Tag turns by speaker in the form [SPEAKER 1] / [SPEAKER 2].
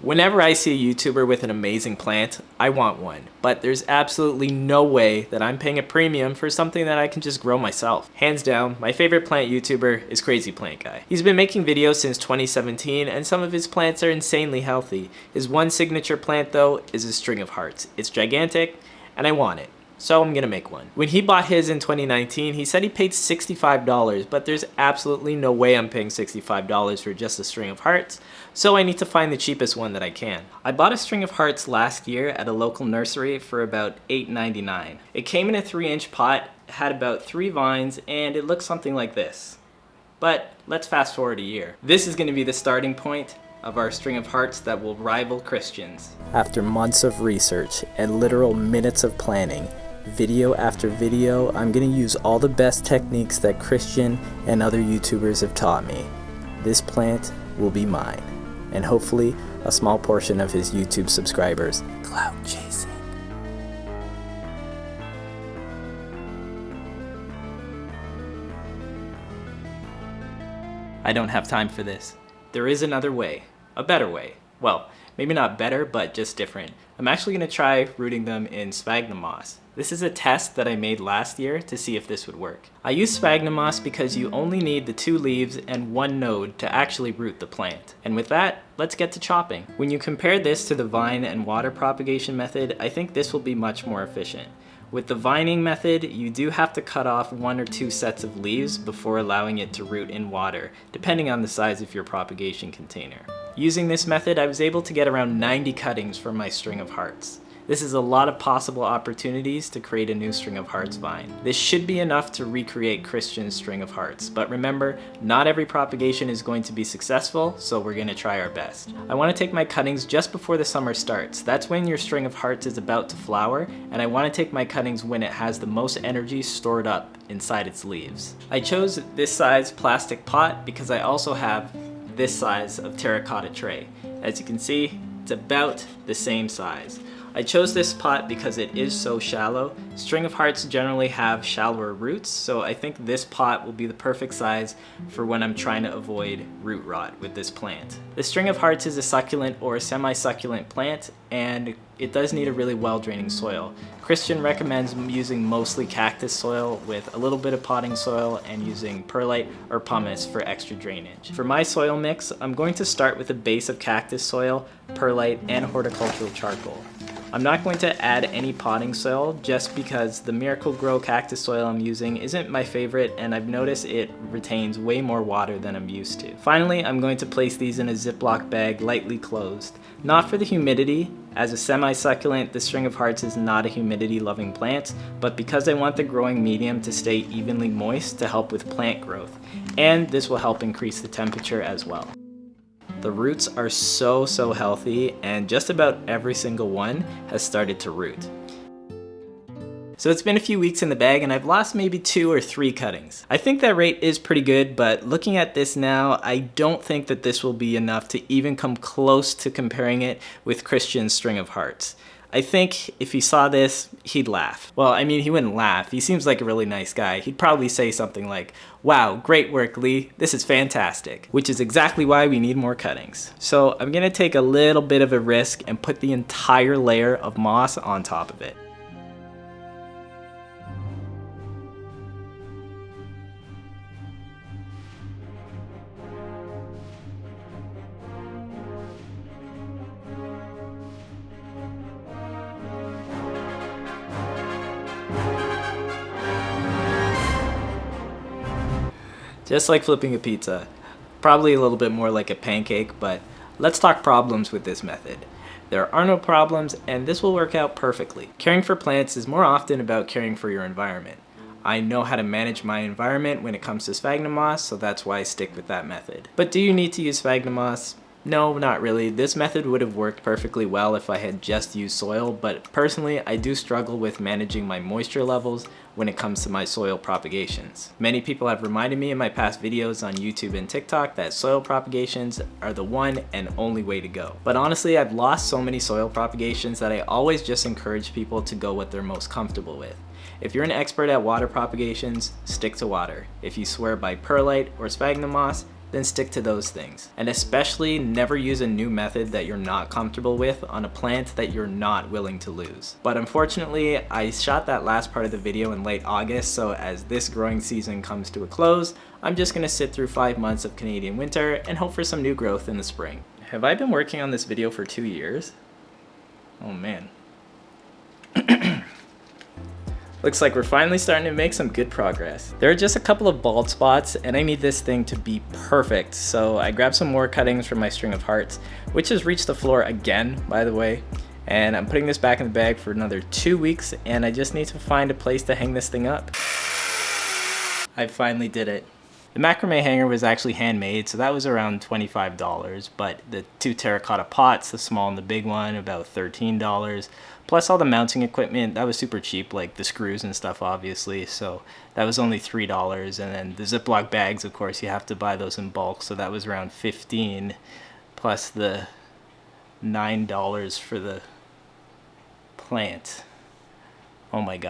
[SPEAKER 1] Whenever I see a YouTuber with an amazing plant, I want one, but there's absolutely no way that I'm paying a premium for something that I can just grow myself. Hands down, my favorite plant YouTuber is Crazy Plant Guy. He's been making videos since 2017 and some of his plants are insanely healthy. His one signature plant though is a string of hearts. It's gigantic and I want it. So I'm gonna make one. When he bought his in 2019, he said he paid $65, but there's absolutely no way I'm paying $65 for just a string of hearts, so I need to find the cheapest one that I can. I bought a string of hearts last year at a local nursery for about $8.99. It came in a 3-inch pot, had about 3 vines, and it looked something like this. But let's fast forward a year. This is gonna be the starting point of our string of hearts that will rival Christian's. After months of research and literal minutes of planning, video after video, I'm gonna use all the best techniques that Christian and other YouTubers have taught me. This plant will be mine, and hopefully a small portion of his YouTube subscribers. Clout chasing. I don't have time for this. There is another way, a better way. Well, maybe not better, but just different. I'm actually gonna try rooting them in sphagnum moss. This is a test that I made last year to see if this would work. I use sphagnum moss because you only need the 2 leaves and 1 node to actually root the plant. And with that, let's get to chopping. When you compare this to the vine and water propagation method, I think this will be much more efficient. With the vining method, you do have to cut off 1 or 2 sets of leaves before allowing it to root in water, depending on the size of your propagation container. Using this method, I was able to get around 90 cuttings from my string of hearts. This is a lot of possible opportunities to create a new string of hearts vine. This should be enough to recreate Christian's string of hearts, but remember, not every propagation is going to be successful, so we're gonna try our best. I wanna take my cuttings just before the summer starts. That's when your string of hearts is about to flower, and I wanna take my cuttings when it has the most energy stored up inside its leaves. I chose this size plastic pot because I also have this size of terracotta tray. As you can see, it's about the same size. I chose this pot because it is so shallow. String of hearts generally have shallower roots, so I think this pot will be the perfect size for when I'm trying to avoid root rot with this plant. The string of hearts is a succulent or a semi-succulent plant, and it does need a really well-draining soil. Christian recommends using mostly cactus soil with a little bit of potting soil and using perlite or pumice for extra drainage. For my soil mix, I'm going to start with a base of cactus soil, perlite, and horticultural charcoal. I'm not going to add any potting soil just because the Miracle-Gro cactus soil I'm using isn't my favorite and I've noticed it retains way more water than I'm used to. Finally, I'm going to place these in a Ziploc bag lightly closed. Not for the humidity. As a semi-succulent, the string of hearts is not a humidity-loving plant, but because I want the growing medium to stay evenly moist to help with plant growth, and this will help increase the temperature as well. The roots are so healthy, and just about every single one has started to root. So it's been a few weeks in the bag and I've lost maybe 2 or 3 cuttings. I think that rate is pretty good, but looking at this now, I don't think that this will be enough to even come close to comparing it with Christian's string of hearts. I think if he saw this, he'd laugh. Well, I mean, he wouldn't laugh. He seems like a really nice guy. He'd probably say something like, "Wow, great work, Lee. This is fantastic," which is exactly why we need more cuttings. So I'm gonna take a little bit of a risk and put the entire layer of moss on top of it. Just like flipping a pizza. Probably a little bit more like a pancake, but let's talk problems with this method. There are no problems, and this will work out perfectly. Caring for plants is more often about caring for your environment. I know how to manage my environment when it comes to sphagnum moss, so that's why I stick with that method. But do you need to use sphagnum moss? No, not really. This method would have worked perfectly well if I had just used soil, but personally, I do struggle with managing my moisture levels when it comes to my soil propagations. Many people have reminded me in my past videos on YouTube and TikTok that soil propagations are the one and only way to go. But honestly, I've lost so many soil propagations that I always just encourage people to go what they're most comfortable with. If you're an expert at water propagations, stick to water. If you swear by perlite or sphagnum moss, then stick to those things. And especially never use a new method that you're not comfortable with on a plant that you're not willing to lose. But unfortunately, I shot that last part of the video in late August, so as this growing season comes to a close, I'm just gonna sit through 5 months of Canadian winter and hope for some new growth in the spring. Have I been working on this video for 2 years? Oh man. Looks like we're finally starting to make some good progress. There are just a couple of bald spots and I need this thing to be perfect. So I grabbed some more cuttings from my string of hearts, which has reached the floor again, by the way. And I'm putting this back in the bag for another 2 weeks and I just need to find a place to hang this thing up. I finally did it. The macrame hanger was actually handmade, so that was around $25, but the 2 terracotta pots, the small and the big one, about $13, plus all the mounting equipment, that was super cheap, like the screws and stuff obviously, so that was only $3, and then the Ziploc bags, of course, you have to buy those in bulk, so that was around $15, plus the $9 for the plant. Oh my god.